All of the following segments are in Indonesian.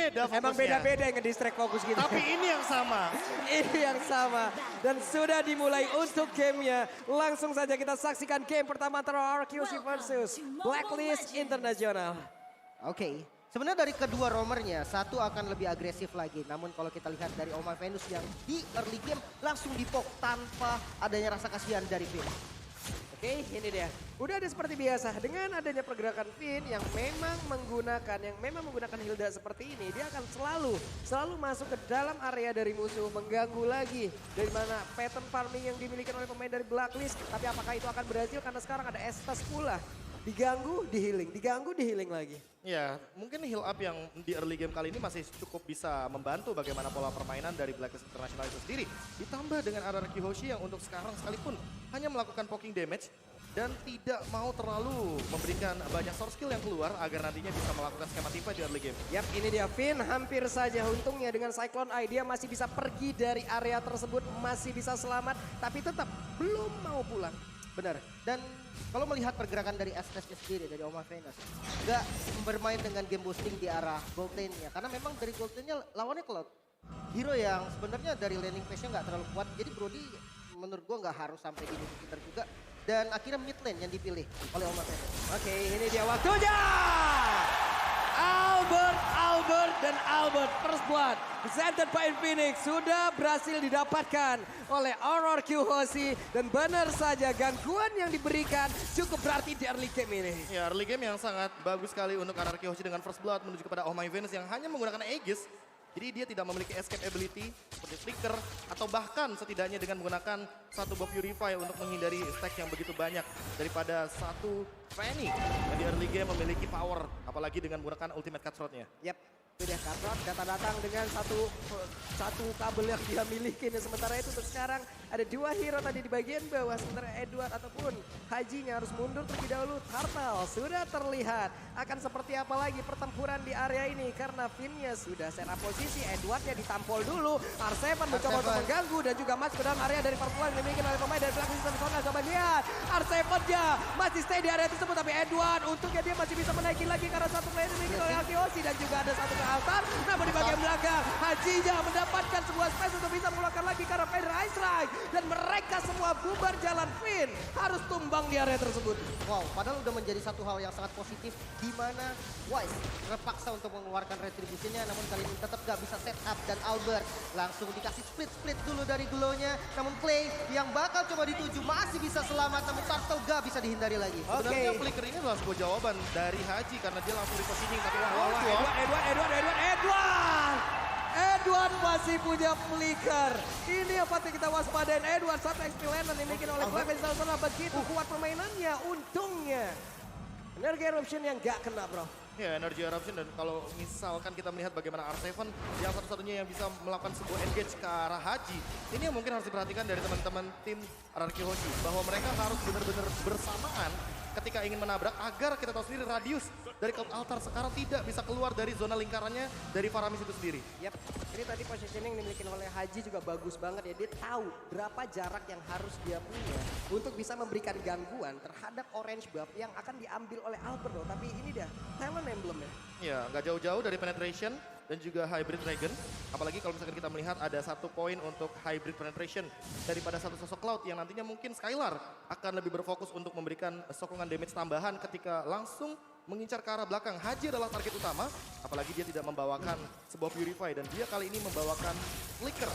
beda fokusnya. Emang beda-beda yang nge-distract fokus kita. Tapi ini yang sama. Ini yang sama. Dan sudah dimulai untuk gamenya. Langsung saja kita saksikan game pertama antara RQC versus Blacklist International. Oke, sebenarnya dari kedua roamernya, satu akan lebih agresif lagi. Namun kalau kita lihat dari Oh My Venus yang di early game langsung dipok tanpa adanya rasa kasihan dari Finn. Oke, ini dia. Udah ada seperti biasa dengan adanya pergerakan Finn yang memang menggunakan Hilda seperti ini, dia akan selalu masuk ke dalam area dari musuh, mengganggu lagi dari mana pattern farming yang dimiliki oleh pemain dari Blacklist. Tapi apakah itu akan berhasil karena sekarang ada Estes pula. Diganggu, di healing lagi. Ya, mungkin heal up yang di early game kali ini masih cukup bisa membantu bagaimana pola permainan dari Blacklist International itu sendiri. Ditambah dengan RRQ Hoshi yang untuk sekarang sekalipun hanya melakukan poking damage dan tidak mau terlalu memberikan banyak source skill yang keluar agar nantinya bisa melakukan skema teamfight di early game. Yap, ini dia Finn hampir saja untungnya dengan Cyclone Eye dia masih bisa pergi dari area tersebut, masih bisa selamat tapi tetap belum mau pulang. Benar. Dan kalau melihat pergerakan dari Estes sendiri, dari Oh My Venus, nggak bermain dengan game boosting di arah gold lane-nya. Karena memang dari gold lane-nya lawannya Cloud. Hero yang sebenarnya dari laning phase-nya nggak terlalu kuat. Jadi Brody menurut gua nggak harus sampai di sekitar juga. Dan akhirnya mid lane yang dipilih oleh Oh My Venus. Oke, ini dia waktunya. Albert first blood presented by Infinix sudah berhasil didapatkan oleh RRQ Hoshi dan benar saja gangguan yang diberikan cukup berarti di early game ini. Ya, early game yang sangat bagus sekali untuk RRQ Hoshi dengan first blood menuju kepada Oh My Venus yang hanya menggunakan Aegis. Jadi dia tidak memiliki escape ability seperti flicker atau bahkan setidaknya dengan menggunakan satu buff Purify untuk menghindari stack yang begitu banyak daripada satu Fanny yang di early game memiliki power apalagi dengan menggunakan ultimate cutthroat-nya. Yap, itu dia Cutthroat datang dengan satu kabel yang dia miliki. Dan sementara itu untuk sekarang ada dua hero tadi di bagian bawah. Sementara Edward ataupun Hajinya harus mundur terlebih dahulu. Turtle sudah terlihat akan seperti apa lagi pertempuran di area ini. Karena Finn-nya sudah set up posisi. Edwardnya ditampol dulu. R7 mencoba untuk mengganggu dan juga masuk ke dalam area dari pertempuran yang dimiliki oleh pemain dari Blacklist International. Coba lihat R7-nya masih stay di area tersebut. Tapi Edward untungnya dia masih bisa menaiki lagi karena satu player dimiliki oleh Akioshi. Dan juga ada satu altar, namun di bagian belakang Hajinya mendapatkan sebuah space untuk bisa mengeluarkan lagi karena Vader Ice Strike dan mereka semua bubar jalan. Finn harus tumbang di area tersebut. Wow, padahal udah menjadi satu hal yang sangat positif di mana Wise terpaksa untuk mengeluarkan retribusinya namun kali ini tetap gak bisa set up dan Albert langsung dikasih split dulu dari glow-nya. Namun Clay yang bakal coba dituju masih bisa selamat namun Turtle gak bisa dihindari lagi. Sebenarnya flicker ini adalah sebuah jawaban dari Haji karena dia langsung repositioning tapi Edward masih punya flicker. Ini yang patut kita waspadain. Edward satu XP lane yang dimiliki oleh Blacklist International. Begitu kuat permainannya, untungnya Energy Eruption yang gak kena bro. Ya, Energy Eruption dan kalau misalkan kita melihat bagaimana R7 yang satu-satunya yang bisa melakukan sebuah engage ke arah Haji. Ini yang mungkin harus diperhatikan dari teman-teman tim RRQ Hoshi. Bahwa mereka harus benar-benar bersamaan ketika ingin menabrak agar kita tahu sendiri radius dari Cloud Altar sekarang tidak bisa keluar dari zona lingkarannya dari Faramis itu sendiri. Yap, ini tadi positioning yang dimiliki oleh Haji juga bagus banget ya. Dia tahu berapa jarak yang harus dia punya untuk bisa memberikan gangguan terhadap orange buff yang akan diambil oleh Alberto. Tapi ini dia talent emblemnya. Ya, nggak jauh-jauh dari penetration dan juga hybrid dragon. Apalagi kalau misalkan kita melihat ada satu poin untuk hybrid penetration daripada satu sosok Cloud yang nantinya mungkin Skylar akan lebih berfokus untuk memberikan sokongan damage tambahan ketika langsung mengincar ke arah belakang. Haji adalah target utama, apalagi dia tidak membawakan sebuah Purify dan dia kali ini membawakan Flicker.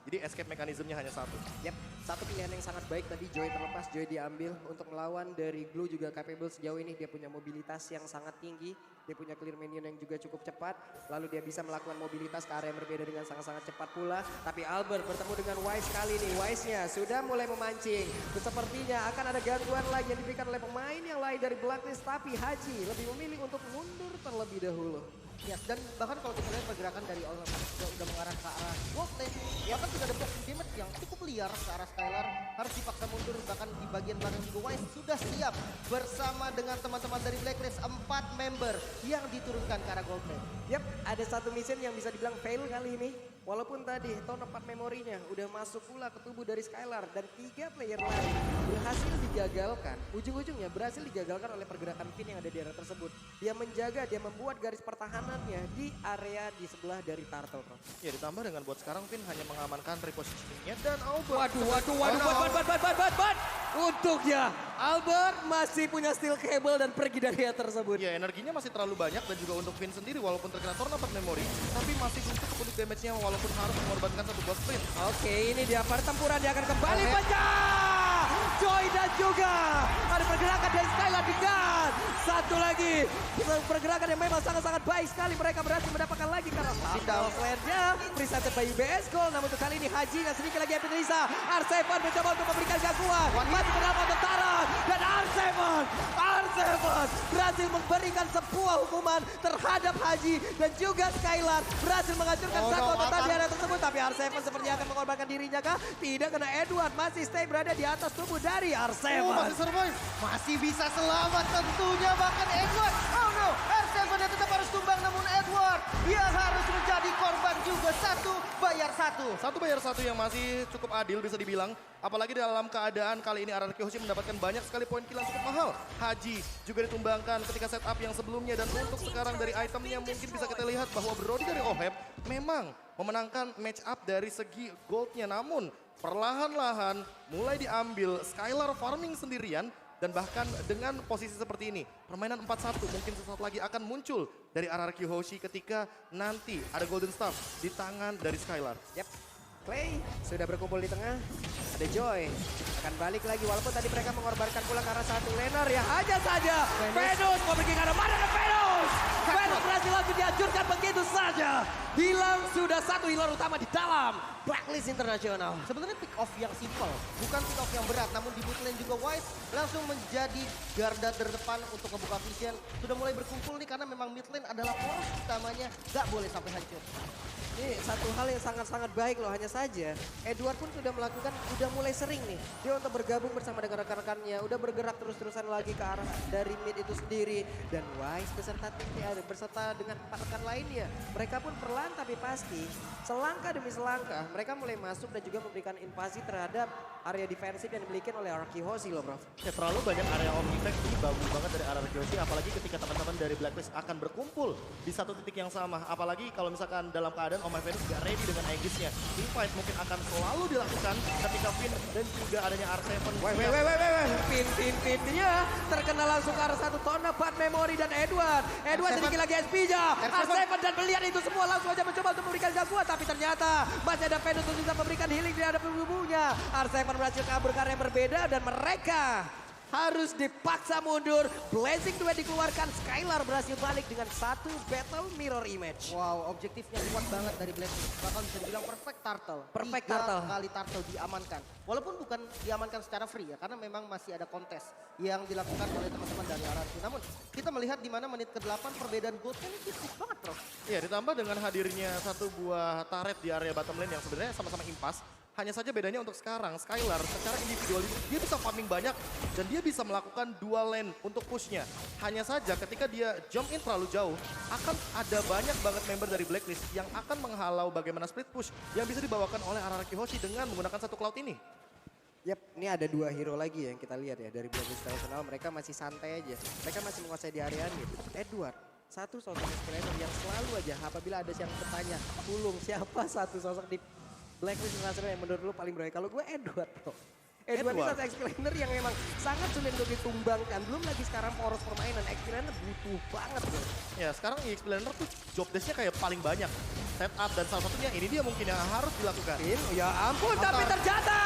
Jadi escape mekanismenya hanya satu. Yap, satu pilihan yang sangat baik tadi Joy terlepas, Joy diambil untuk melawan dari Glue juga capable sejauh ini. Dia punya mobilitas yang sangat tinggi, dia punya clear minion yang juga cukup cepat. Lalu dia bisa melakukan mobilitas ke area yang berbeda dengan sangat-sangat cepat pula. Tapi Albert bertemu dengan Wise kali ini, Wise-nya sudah mulai memancing. Sepertinya akan ada gangguan lagi yang diberikan oleh pemain yang lain dari Blacklist. Tapi Haji lebih memilih untuk mundur terlebih dahulu. Ya, dan bahkan kalau kita lihat pergerakan dari All udah mengarah ke arah gold lane, bahkan sudah ada blocking damage yang cukup liar ke arah Skylar, harus dipaksa mundur. Bahkan di bagian belakang juga Wise sudah siap bersama dengan teman-teman dari Blacklist 4 member yang diturunkan ke arah gold lane. Yap, ada satu mission yang bisa dibilang fail kali ini. Walaupun tadi Tone Apart memorinya udah masuk pula ke tubuh dari Skylar dan 3 player lain berhasil digagalkan. Ujung-ujungnya berhasil digagalkan oleh pergerakan Finn yang ada di area tersebut. Dia menjaga, dia membuat garis pertahanannya di area di sebelah dari Turtle, Bro. Ya ditambah dengan buat sekarang Finn hanya mengamankan repositioningnya dan Albert. Waduh. Untuknya Albert masih punya steel cable dan pergi dari area tersebut. Ya energinya masih terlalu banyak dan juga untuk Finn sendiri walaupun terkena Tone Apart memory tapi masih belum cukup untuk damage-nya walaupun harus mengorbankan satu buah sprint. Oke, ini dia pertempuran, dia akan kembali pecah. Joy dan juga ada pergerakan dari Skylar dengan satu lagi pergerakan yang memang sangat-sangat baik sekali. Mereka berhasil mendapatkan lagi karena down flare-nya presented by UBS Gold. Namun untuk kali ini Haji dan sedikit lagi Evan Risa. R7 mencoba untuk memberikan gangguan. Masih bernama untuk Taran dan R7 berhasil memberikan sebuah hukuman terhadap Haji dan juga Skylar berhasil menghancurkan satu total di area tersebut. Tapi R7 sepertinya akan mengorbankan dirinya kah? Tidak, karena Edward masih stay berada di atas tubuh dari R7. Masih survive. Masih bisa selamat tentunya bahkan Edward. Oh no, R7 tetap harus tumbang namun Edward dia harus menjadi korban juga. Satu bayar satu yang masih cukup adil bisa dibilang. Apalagi dalam keadaan kali ini RRQ Hoshi mendapatkan banyak sekali poin kill yang cukup mahal. Haji juga ditumbangkan ketika setup yang sebelumnya dan untuk sekarang dari itemnya mungkin bisa kita lihat bahwa Brody dari Oheb memang memenangkan match up dari segi goldnya. Namun perlahan-lahan mulai diambil Skylar farming sendirian. Dan bahkan dengan posisi seperti ini, permainan 4-1 mungkin sesaat lagi akan muncul dari RRQ Hoshi ketika nanti ada Golden Staff di tangan dari Skylar. Yap, Clay sudah berkumpul di tengah, ada Joy. Akan balik lagi walaupun tadi mereka mengorbankan pula karena satu laner ya hanya saja. Venus mau pergi ke arah mana ke Venus? Venus berhasil langsung dihancurkan begitu saja. Hilang sudah satu healer utama di dalam Blacklist Internasional. Sebenarnya pick off yang simpel, bukan pick off yang berat. Namun di mid lane juga Wise langsung menjadi garda terdepan untuk membuka vision. Sudah mulai berkumpul nih karena memang mid lane adalah poros utamanya. Gak boleh sampai hancur. Ini satu hal yang sangat-sangat baik loh, hanya saja Edward pun sudah melakukan, udah mulai sering nih dia untuk bergabung bersama dengan rekan-rekannya, udah bergerak terus-terusan lagi ke arah dari mid itu sendiri. Dan Wise beserta dengan 4 rekan lainnya, mereka pun perlahan tapi pasti selangkah demi selangkah mereka mulai masuk dan juga memberikan invasi terhadap area defensif yang dimiliki oleh RRQ Hoshi loh, bro. Ya terlalu banyak area omnifact ini bagus banget dari RRQ Hoshi, apalagi ketika teman-teman dari Blacklist akan berkumpul di satu titik yang sama. Apalagi kalau misalkan dalam keadaan Oh My Venus gak ready dengan Aegis-nya. Teamfight mungkin akan selalu dilakukan ketika Finn dan juga adanya R7. Finn-Finn-Finn-nya terkena langsung ke arah satu Tone Apart memory dan Edward sedikit lagi SP-nya. R7 dan melihat itu semua langsung aja mencoba untuk memberikan gangguan. Tapi ternyata masih ada Venus untuk bisa memberikan healing di hadapan tubuhnya. R7 berhasil kabur karena yang berbeda dan mereka harus dipaksa mundur. Blazing Duet dikeluarkan, Skylar berhasil balik dengan satu battle mirror image. Wow, objektifnya kuat banget dari Blacklist. Bahkan bisa dibilang perfect turtle. Perfect 3 turtle. kali turtle diamankan. Walaupun bukan diamankan secara free ya, karena memang masih ada kontes yang dilakukan oleh teman-teman dari RRQ. Namun kita melihat di mana menit ke-8 perbedaan goldnya ini tipis banget, bro. Ya ditambah dengan hadirnya satu buah turret di area bottom lane yang sebenarnya sama-sama impas. Hanya saja bedanya untuk sekarang, Skylar secara individual dia bisa farming banyak dan dia bisa melakukan dual lane untuk pushnya. Hanya saja ketika dia jump in terlalu jauh, akan ada banyak banget member dari Blacklist yang akan menghalau bagaimana split push yang bisa dibawakan oleh RRQ Hoshi dengan menggunakan satu cloud ini. Yap, ini ada 2 hero lagi ya yang kita lihat ya dari Blacklist International. Mereka masih santai aja, mereka masih menguasai di area mid. Edward, satu sosok escalator yang selalu aja apabila ada yang bertanya, Pulung siapa satu sosok di Blacklist International yang menurut lu paling berani? Kalau gue Edward, bro. Edward ini satu explainer yang memang sangat sulit untuk ditumbangkan. Belum lagi sekarang poros permainan, explainer butuh banget, bro. Ya sekarang explainer tuh job desk-nya kayak paling banyak. Setup dan salah satunya ini dia mungkin yang harus dilakukan. Ya ampun, tapi ternyata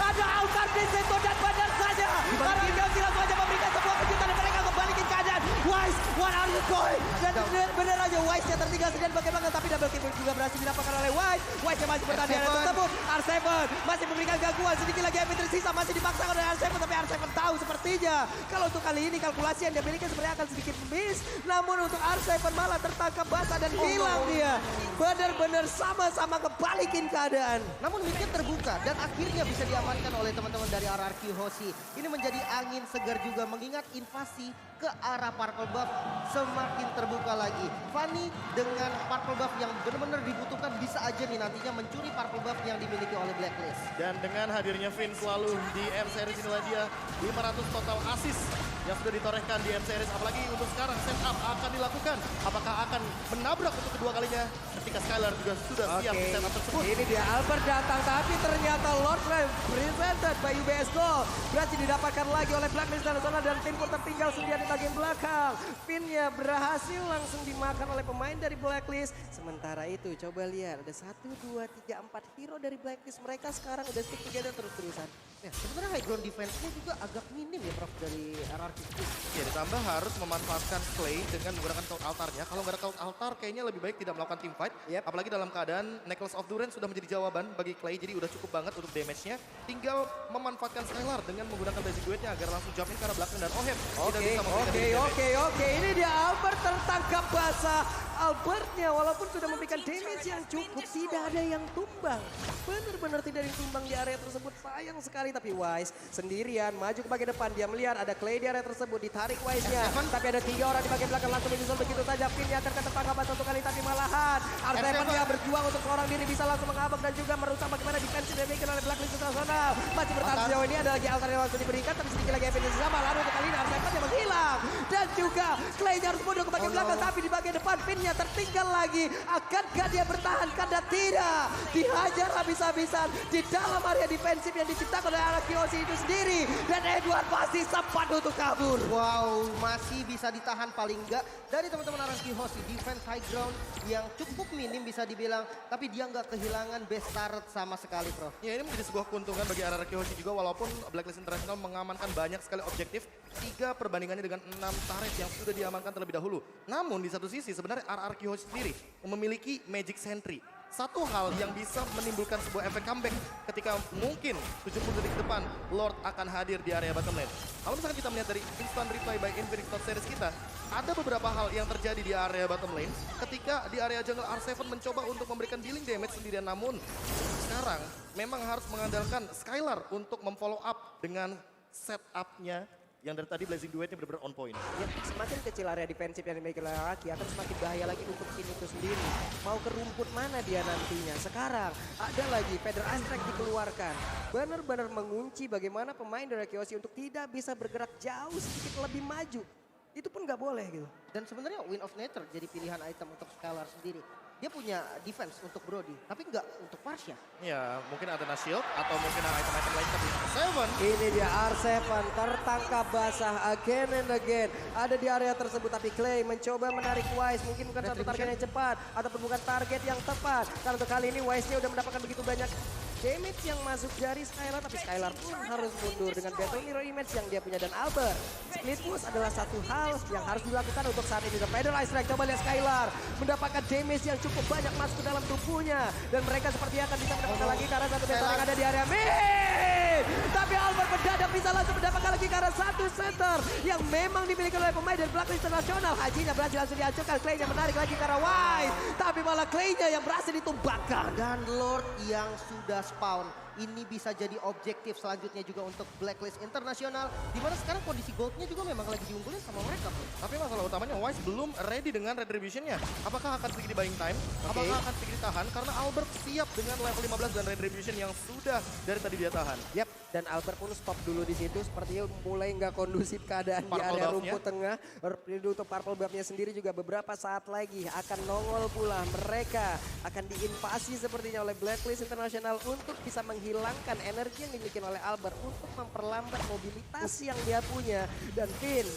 ada Altar di situ dan benar saja. Karena Gauzy langsung aja memberikan sebuah kejutan dan mereka kembalikan keadaan. Wise, what are you doing? Dan benar aja Wise yang tertinggal sendirian bagaimana, tapi double kill juga berhasil didapatkan oleh Wise. Wise yang masih bertahan di area tersebut. R7 masih memberikan gangguan, sedikit lagi Evan tersisa, masih dipaksakan oleh R7, tapi R7 tahu sepertinya kalau untuk kali ini kalkulasi yang dia miliki sebenarnya akan sedikit miss. Namun untuk R7 malah tertangkap basah dan hilang dia. benar-benar sama-sama kebalikin keadaan. Namun midnya terbuka dan akhirnya bisa diamankan oleh teman-teman dari RRQ Hoshi. Ini menjadi angin segar juga mengingat invasi ke arah Purple Buff semakin terbuka lagi. Fanny dengan Purple Buff yang benar-benar dibutuhkan bisa aja nih nantinya mencuri Purple Buff yang dimiliki oleh Blacklist. Dan dengan hadirnya Finn selalu di M-Series inilah dia 500 total assist yang sudah ditorehkan di M-Series. Apalagi untuk sekarang setup akan dilakukan. Apakah akan menabrak untuk kedua kalinya ketika Skylar juga sudah siap di setup tersebut. Ini dia Albert datang tapi ternyata Lord Drive presented by UBS Gold. Berhasil didapatkan lagi oleh Blacklist dan Zona dan Finn pun tertinggal sendirian di bagian belakang. Finn-nya berhasil langsung dimakan oleh pemain dari Blacklist. Sementara itu coba lihat ada 1, 2, 3, 4 hero dari Blacklist. Mereka sekarang udah stick together terus-terusan. Ya, sebenarnya high ground defense-nya juga agak minim ya Prof dari RRQ. Ya ditambah harus memanfaatkan Clay dengan menggunakan cloud altarnya. Kalau nggak ada cloud altar kayaknya lebih baik tidak melakukan team fight. Yep. Apalagi dalam keadaan Necklace of Duren sudah menjadi jawaban bagi Clay. Jadi udah cukup banget untuk damage-nya. Tinggal memanfaatkan Skylar dengan menggunakan basic duetnya agar langsung jump in ke arah belakang dan Oheb tidak bisa memberikan Oke. Ini dia Albert tertangkap basah. Albertnya walaupun sudah memberikan damage yang cukup tidak ada yang tumbang. Benar-benar tidak ada yang tumbang di area tersebut. Sayang sekali tapi Wise sendirian maju ke bagian depan. Dia melihat ada Clay di area tersebut ditarik Wise-nya. Tapi ada 3 orang di bagian belakang langsung menyusul begitu saja. Finn-nya akan ketangkap satu kali tapi malahan Arseven dia berjuang untuk seorang diri bisa langsung mengabak dan juga merusak bagaimana defense yang dimiliki oleh Blacklist Internasional. Masih bertahan sejauh ini ada lagi altar yang langsung diberikan tapi sedikit lagi efisiensi sama. Lalu untuk kali ini Arseven yang menghilang. Dan juga Clay-nya harus mundur ke bagian belakang tapi di bagian depan Finn-nya tertinggal lagi. Akankah dia bertahan? Karena tidak. Dihajar habis-habisan di dalam area defensif yang diciptakan oleh RRQ Hoshi itu sendiri. Dan Edward pasti sempat untuk kabur. Wow, masih bisa ditahan paling enggak dari teman-teman RRQ Hoshi. Defense high ground yang cukup minim bisa dibilang. Tapi dia nggak kehilangan base turret sama sekali, Prof. Ya ini menjadi sebuah keuntungan bagi RRQ Hoshi juga walaupun Blacklist International mengamankan banyak sekali objektif. 3 perbandingannya dengan 6 turret yang sudah diamankan terlebih dahulu. Namun di satu sisi sebenarnya RRQ Hoshi sendiri memiliki Magic Sentry. Satu hal yang bisa menimbulkan sebuah efek comeback ketika mungkin 70 detik ke depan Lord akan hadir di area bottom lane. Kalau misalkan kita melihat dari instant reply by Infinix Top Series kita, ada beberapa hal yang terjadi di area bottom lane ketika di area jungle R7 mencoba untuk memberikan dealing damage sendirian. Namun sekarang memang harus mengandalkan Skylar untuk memfollow up dengan setup-nya yang dari tadi Blazing Duetnya benar-benar on point. Ya, semakin kecil area defensif yang dimiliki oleh Raki akan semakin bahaya lagi untuk tim itu sendiri. Mau ke rumput mana dia nantinya? Sekarang ada lagi Feather Aspect dikeluarkan. Benar-benar mengunci bagaimana pemain dari Kyoshi untuk tidak bisa bergerak jauh sedikit lebih maju. Itu pun nggak boleh gitu. Dan sebenarnya Wind of Nature jadi pilihan item untuk Skylar sendiri. Dia punya defense untuk Brody, tapi nggak untuk Parsha. Ya mungkin ada shield atau mungkin item-item lain tapi Seven. Ini dia R7 tertangkap basah again and again. Ada di area tersebut tapi Clay mencoba menarik Wise. Mungkin bukan satu target yang cepat ataupun bukan target yang tepat. Karena untuk kali ini Wise-nya udah mendapatkan begitu banyak damage yang masuk dari Skylar. Tapi Skylar pun harus mundur dengan Battle Mirror Image yang dia punya. Dan Albert, split push adalah satu hal yang harus dilakukan untuk saat ini. The Feather Strike, coba lihat Skylar mendapatkan damage yang cukup banyak masuk ke dalam tubuhnya. Dan mereka seperti akan bisa mendapatkan lagi karena satu battle yang ada di area mid. Tapi Albert mendadak bisa langsung mendapatkan lagi karena satu center yang memang dimiliki oleh pemain dari Blacklist Internasional. Hajinya berhasil langsung dihancurkan. Clay-nya menarik lagi karena Wise. Tapi malah Clay-nya yang berhasil ditumbangkan. Dan Lord yang sudah spawn. Ini bisa jadi objektif selanjutnya juga untuk Blacklist Internasional. Dimana sekarang kondisi goldnya juga memang lagi diunggulin sama mereka, Bro. Tapi masalah utamanya Wise belum ready dengan retribution-nya. Apakah akan sedikit di buying time? Apakah akan sedikit ditahan? Karena Albert siap dengan level 15 dan retribution yang sudah dari tadi dia tahan. Yap, dan Albert pun stop dulu di situ. Sepertinya mulai nggak kondusif keadaan di area rumput tengah. Untuk Purple Buff-nya sendiri juga beberapa saat lagi akan nongol pula. Mereka akan diinvasi sepertinya oleh Blacklist Internasional untuk bisa menghilangkan energi yang dimiliki oleh Albert untuk memperlambat mobilitas yang dia punya. Dan Finn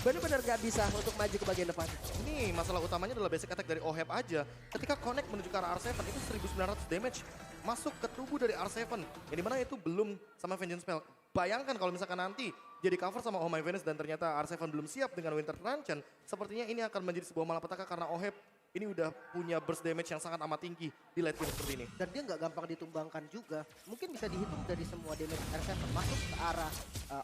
benar-benar gak bisa untuk maju ke bagian depan. Ini masalah utamanya adalah basic attack dari Oheb aja. Ketika connect menuju ke arah R7 itu 1900 damage masuk ke tubuh dari R7. Yang dimana itu belum sama Vengeance Spell. Bayangkan kalau misalkan nanti jadi cover sama Oh My Venus dan ternyata R7 belum siap dengan Winter Truncheon. Sepertinya ini akan menjadi sebuah malapetaka karena Oheb ini udah punya burst damage yang sangat amat tinggi di late game seperti ini. Dan dia nggak gampang ditumbangkan juga. Mungkin bisa dihitung dari semua damage R7 masuk ke arah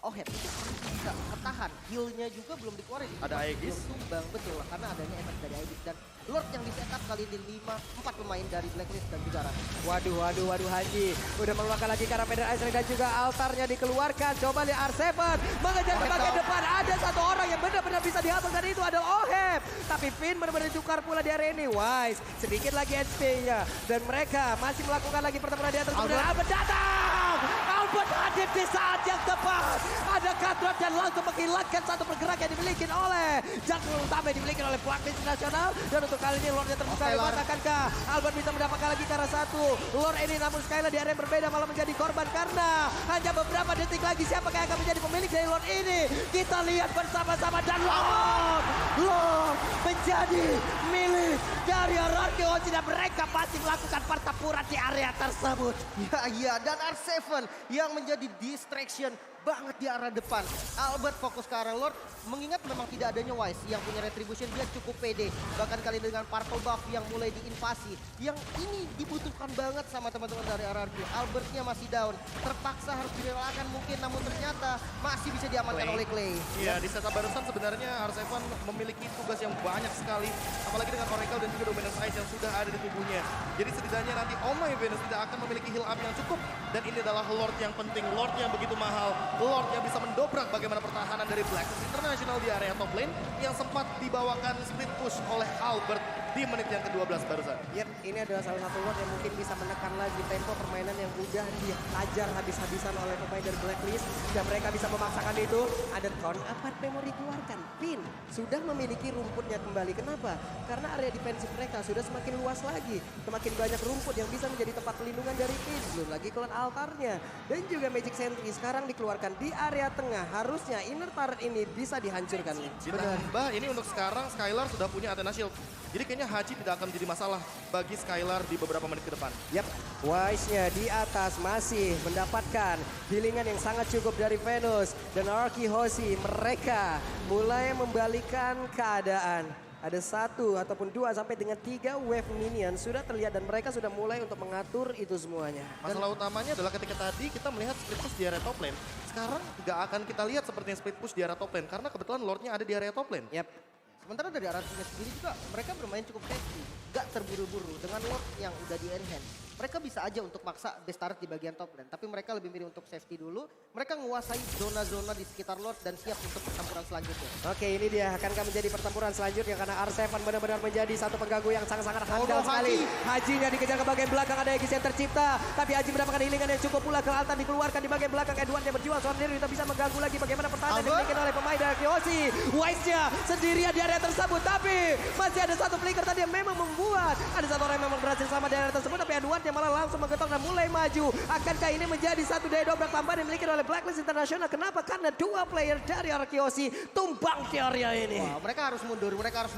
Oheb. Bisa ketahan. Heal-nya juga belum dikeluarin. Ada Aegis. Belum tumbang, betul. Karena adanya efek dari Aegis. Dan Lord yang di setup kali ini 4 pemain dari Blacklist dan juga Rara. Waduh Haji. Udah mengeluarkan lagi Karameda Ice dan juga altarnya dikeluarkan. Coba lihat R7 mengejar ke bagian depan. Ada satu orang yang benar-benar bisa dihabis dan itu adalah Oheb. Tapi Finn benar-benar ditukar pula di area ini. Wise sedikit lagi HP-nya. Dan mereka masih melakukan lagi pertempuran di atas. Kemudian Albert datang. Albert hadir di saat yang tepat. Ada Kadron dan langsung menghilangkan satu pergerakan yang dimiliki oleh jungle utama yang dimiliki oleh Blacklist Nasional. Dan untuk kali ini Lordnya terbuka lebar. Akankah Albert bisa mendapatkan lagi cara satu Lord ini, namun Skylar di area yang berbeda malah menjadi korban karena hanya beberapa detik lagi siapakah yang akan menjadi pemilik dari Lord ini. Kita lihat bersama-sama dan Lord menjadi milik dari Hierarchy Hoshi dan mereka pasti melakukan pertempuran di area tersebut. Ya, dan R7 yang menjadi distraction banget di arah depan. Albert fokus ke arah Lord, mengingat memang tidak adanya Wise yang punya retribution, dia cukup pede. Bahkan kali dengan purple buff yang mulai diinvasi, yang ini dibutuhkan banget sama teman-teman dari RRQ. Albertnya masih down, terpaksa harus direlakan mungkin, namun ternyata masih bisa diamankan oleh Clay. Iya, di setup barusan sebenarnya R7 memiliki tugas yang banyak sekali, apalagi dengan Oracle dan juga Dominance Ice yang sudah ada di tubuhnya. Jadi setidaknya nanti Oh My Venus tidak akan memiliki heal up yang cukup, dan ini adalah Lord yang penting, Lord yang begitu mahal. Lord yang bisa mendobrak bagaimana pertahanan dari Blacklist International di area top lane yang sempat dibawakan split push oleh Albert di menit yang ke-12 barusan. Yep, ini adalah salah satu Lord yang mungkin bisa menekan lagi tempo permainan yang udah dihajar habis-habisan oleh pemain dari Blacklist. Dan mereka bisa memaksakan itu. Ada Con apart memory keluarkan. Pin sudah memiliki rumputnya kembali. Kenapa? Karena area defensif mereka sudah semakin luas lagi. Semakin banyak rumput yang bisa menjadi tempat pelindungan dari Pin. Belum lagi keluar altarnya. Dan juga Magic Sentry sekarang dikeluarkan di area tengah. Harusnya inner turret ini bisa dihancurkan. Ditambah ini untuk sekarang Skylar sudah punya Athena Shield. Jadi kayaknya Haji tidak akan menjadi masalah bagi Skylar di beberapa menit ke depan. Yap, Wise-nya di atas masih mendapatkan healingan yang sangat cukup dari Venus. Dan Hierarchy Hoshi mereka mulai membalikan keadaan. Ada 1 ataupun 2 sampai dengan 3 wave minion sudah terlihat dan mereka sudah mulai untuk mengatur itu semuanya. Masalah utamanya adalah ketika tadi kita melihat split push di area top lane. Sekarang tidak akan kita lihat seperti split push di area top lane karena kebetulan Lordnya ada di area top lane. Yap. Sementara dari RRQ sendiri juga mereka bermain cukup safety, gak terburu-buru dengan Lord yang udah di enhance. Mereka bisa aja untuk maksa best turret di bagian top lane, tapi mereka lebih milih untuk safety dulu. Mereka menguasai zona-zona di sekitar Lord dan siap untuk pertempuran selanjutnya. Oke, ini dia akankah menjadi pertempuran selanjutnya karena R7 benar-benar menjadi satu pengganggu yang sangat-sangat handal sekali. Hajinya dikejar ke bagian belakang, ada Aegis yang tercipta, tapi Haji mendapatkan healingan yang cukup pula ke altar dikeluarkan di bagian belakang. Edward yang berjuang seorang diri, bisa mengganggu lagi bagaimana pertahanan yang dimiliki oleh pemain dari Hoshi. Wise-nya sendirian di area tersebut, tapi masih ada satu flicker tadi yang memang membuat ada satu orang yang memang berhasil selamat di area tersebut, tapi Edward yang malah langsung menggetok dan mulai maju. Akankah ini menjadi satu daya dobrak tambahan yang dimiliki oleh Blacklist International? Kenapa? Karena 2 player dari Hierarchy Hoshi tumbang di area ini. Wah, mereka harus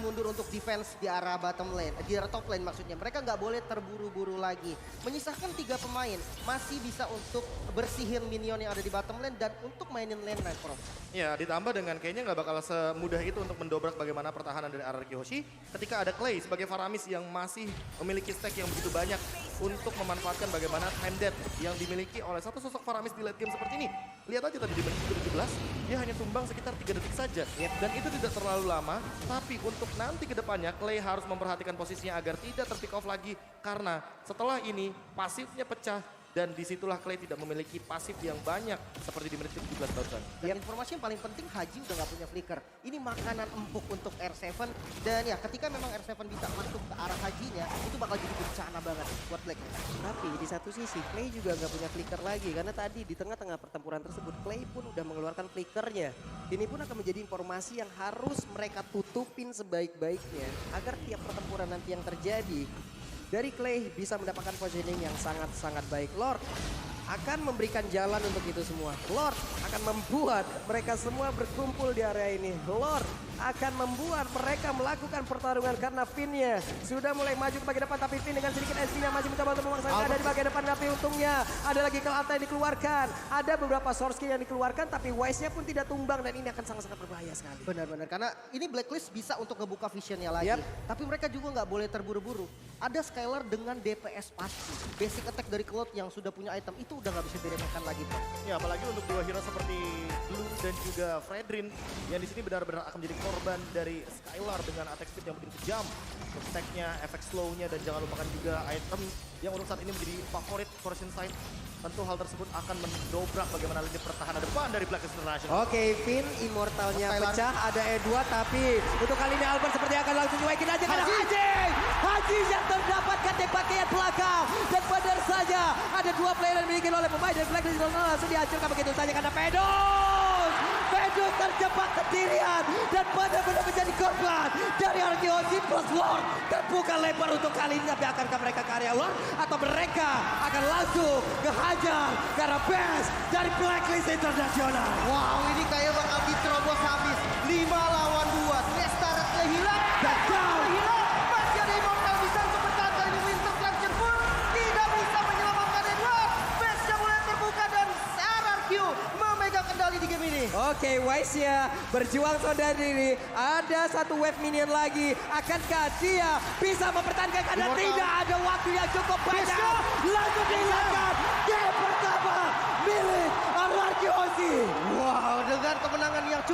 mundur untuk defense di arah bottom lane, di arah top lane maksudnya. Mereka nggak boleh terburu-buru lagi. Menyisakan 3 pemain masih bisa untuk bersihin minion yang ada di bottom lane dan untuk mainin lane night Prof. Ya, ditambah dengan kayaknya nggak bakal semudah itu untuk mendobrak bagaimana pertahanan dari Hierarchy Hoshi ketika ada Clay sebagai Faramis yang masih memiliki stack yang begitu banyak untuk memanfaatkan bagaimana time death yang dimiliki oleh satu sosok Faramis di late game seperti ini. Lihat aja tadi di menit ke-17, dia hanya tumbang sekitar 3 detik saja. Dan itu tidak terlalu lama, tapi untuk nanti ke depannya Clay harus memperhatikan posisinya agar tidak terpick off lagi. Karena setelah ini pasifnya pecah. Dan disitulah Clay tidak memiliki pasif yang banyak seperti di menit ke-17 barusan. Dan informasi yang paling penting Haji udah gak punya flicker. Ini makanan empuk untuk R7 dan ya ketika memang R7 bisa masuk ke arah Hajinya itu bakal jadi bencana banget buat Blacklist. Tapi di satu sisi Clay juga nggak punya flicker lagi karena tadi di tengah-tengah pertempuran tersebut Clay pun udah mengeluarkan flickernya. Ini pun akan menjadi informasi yang harus mereka tutupin sebaik-baiknya agar tiap pertempuran nanti yang terjadi dari Clay bisa mendapatkan positioning yang sangat-sangat baik. Lord akan memberikan jalan untuk itu semua. Lord akan membuat mereka semua berkumpul di area ini. Lord akan membuat mereka melakukan pertarungan karena Finn-nya sudah mulai maju ke bagian depan, tapi Finn dengan sedikit SP-nya masih mencoba untuk memaksakan dari bagian depan, tapi untungnya ada lagi ke altar yang dikeluarkan. Ada beberapa source kill yang dikeluarkan, tapi Wise-nya pun tidak tumbang dan ini akan sangat-sangat berbahaya sekali. Benar-benar, karena ini Blacklist bisa untuk ngebuka visionnya lagi. Tapi mereka juga nggak boleh terburu-buru. Ada Skylar dengan DPS pasti. Basic attack dari Cloud yang sudah punya item itu udah nggak bisa diremehkan lagi, Bro. Ya apalagi untuk 2 hero seperti Blue dan juga Fredrin yang di sini benar-benar akan menjadi korban dari Skylar dengan attack speed yang begitu kejam. Stack-nya, efek slow-nya, dan jangan lupakan juga item yang untuk saat ini menjadi favorit Fortune Sight. Tentu hal tersebut akan mendobrak bagaimana lini pertahanan depan dari Black International. Oke, Vin, immortalnya Skylar. pecah, ada Edward, tapi untuk kali ini Albert seperti akan langsung cuekin aja karena Haji yang terdapatkan di bagian belakang. Dan benar saja ada dua player yang dimiliki oleh pemain dari Black International langsung dihancurkan begitu saja karena Pedus terjebak sendirian dan benar-benar menjadi korban dari RGOC plus Lord. Terbuka lebar untuk kali ini, tapi akankah mereka ke area Lord atau mereka akan langsung kehajar karena best dari Blacklist International. Wow, ini kayak bakal diterobos habis. 5 lawan 2. Restart hilang. Gagal. Hilang. Masih ada Immortal bisa untuk bertahan kali ini. Winter Collection pun tidak bisa menyelamatkan Edward. Base-nya mulai terbuka dan RRQ memegang kendali di game ini. Oke, Wise-nya berjuang saudara diri. Ada satu wave minion lagi. Akankah dia bisa mempertahankan karena Immortal. tidak ada waktu yang cukup banyak. Base-nya. Langsung dihilangkan. Game pertama milik RRQ. Wow, dengan kemenangan yang cukup